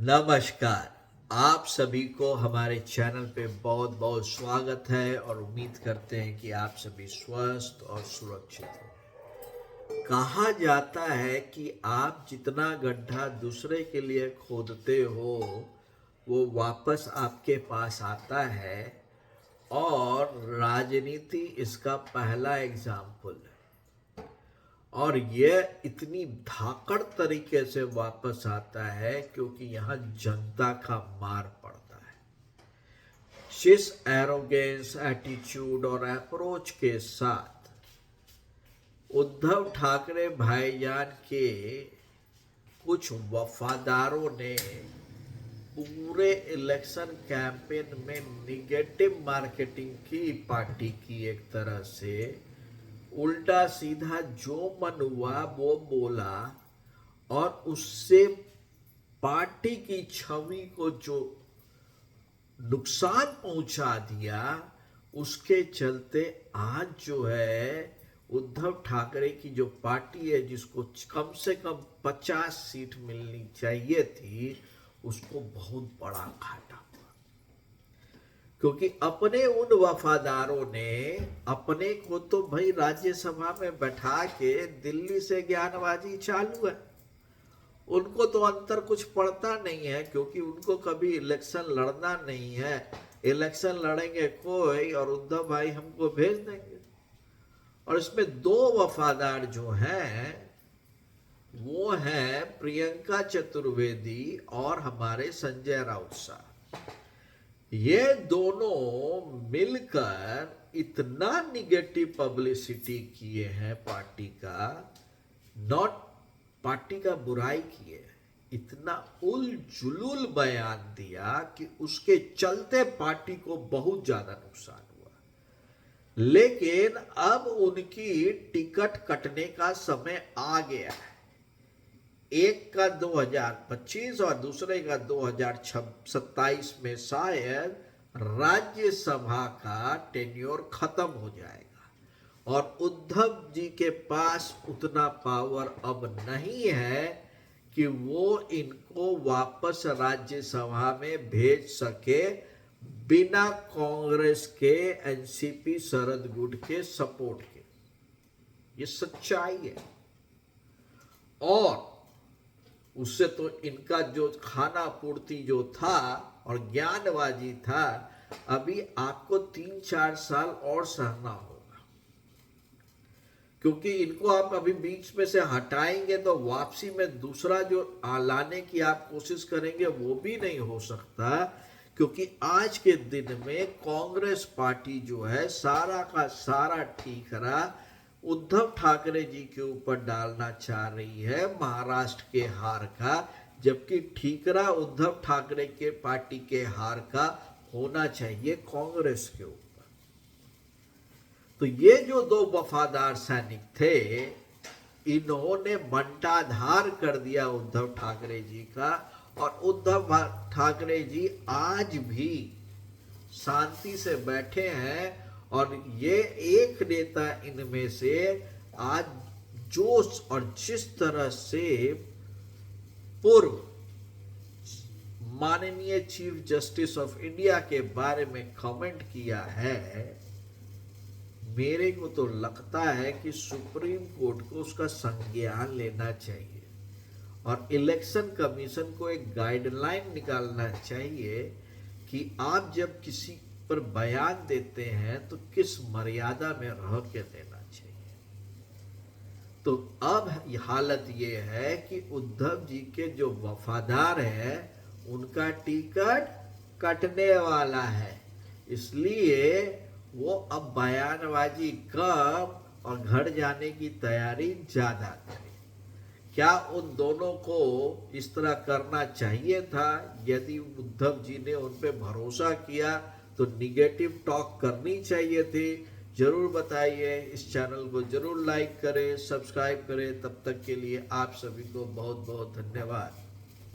नमस्कार। आप सभी को हमारे चैनल पे बहुत बहुत स्वागत है और उम्मीद करते हैं कि आप सभी स्वस्थ और सुरक्षित हो। कहा जाता है कि आप जितना गड्ढा दूसरे के लिए खोदते हो वो वापस आपके पास आता है, और राजनीति इसका पहला एग्जाम्पल है। और यह इतनी धाकड़ तरीके से वापस आता है क्योंकि यहाँ जनता का मार पड़ता है। जिस एरोगेंस, एटीट्यूड और अप्रोच के साथ उद्धव ठाकरे भाईजान के कुछ वफादारों ने पूरे इलेक्शन कैंपेन में निगेटिव मार्केटिंग की पार्टी की, एक तरह से उल्टा सीधा जो मन हुआ वो बोला और उससे पार्टी की छवि को जो नुकसान पहुंचा दिया, उसके चलते आज जो है उद्धव ठाकरे की जो पार्टी है, जिसको कम से कम 50 सीट मिलनी चाहिए थी, उसको बहुत बड़ा घाटा, क्योंकि अपने उन वफादारों ने अपने को तो भाई राज्यसभा में बैठा के दिल्ली से ज्ञानबाजी चालू है। उनको तो अंतर कुछ पड़ता नहीं है, क्योंकि उनको कभी इलेक्शन लड़ना नहीं है। इलेक्शन लड़ेंगे कोई और उद्धव भाई हमको भेज देंगे। और इसमें दो वफादार जो हैं वो हैं प्रियंका चतुर्वेदी और हमारे संजय राउत साहब। ये दोनों मिलकर इतना निगेटिव पब्लिसिटी किए हैं पार्टी का, नॉट पार्टी का बुराई किए, इतना उल जुलूल बयान दिया कि उसके चलते पार्टी को बहुत ज्यादा नुकसान हुआ। लेकिन अब उनकी टिकट कटने का समय आ गया है। एक का 2025 और दूसरे का 2027 में शायद राज्यसभा का टेन्योर खत्म हो जाएगा और उद्धव जी के पास उतना पावर अब नहीं है कि वो इनको वापस राज्यसभा में भेज सके बिना कांग्रेस के, एनसीपी, शरद गुट के सपोर्ट के। ये सच्चाई है। और उससे तो इनका जो खाना पूर्ति जो था और ज्ञानबाजी था, अभी आपको 3-4 साल और सहना होगा, क्योंकि इनको आप अभी बीच में से हटाएंगे तो वापसी में दूसरा जो लाने की आप कोशिश करेंगे वो भी नहीं हो सकता, क्योंकि आज के दिन में कांग्रेस पार्टी जो है सारा का सारा ठीकरा उद्धव ठाकरे जी के ऊपर डालना चाह रही है, महाराष्ट्र के हार का, जबकि ठीकरा उद्धव ठाकरे के पार्टी के हार का होना चाहिए कांग्रेस के ऊपर। तो ये जो दो वफादार सैनिक थे, इन्होंने बंटाधार कर दिया उद्धव ठाकरे जी का, और उद्धव ठाकरे जी आज भी शांति से बैठे हैं। और ये एक नेता इनमें से आज जोश और जिस तरह से पूर्व माननीय चीफ जस्टिस ऑफ इंडिया के बारे में कमेंट किया है, मेरे को तो लगता है कि सुप्रीम कोर्ट को उसका संज्ञान लेना चाहिए और इलेक्शन कमीशन को एक गाइडलाइन निकालना चाहिए कि आप जब किसी पर बयान देते हैं तो किस मर्यादा में रह के देना चाहिए। तो अब हालत ये है कि उद्धव जी के जो वफादार हैं उनका टिकट कटने वाला है, इसलिए वो अब बयानबाजी कम और घर जाने की तैयारी ज्यादा करें। क्या उन दोनों को इस तरह करना चाहिए था? यदि उद्धव जी ने उन पर भरोसा किया तो निगेटिव टॉक करनी चाहिए थी। जरूर बताइए। इस चैनल को जरूर लाइक करें, सब्सक्राइब करें। तब तक के लिए आप सभी को बहुत बहुत धन्यवाद।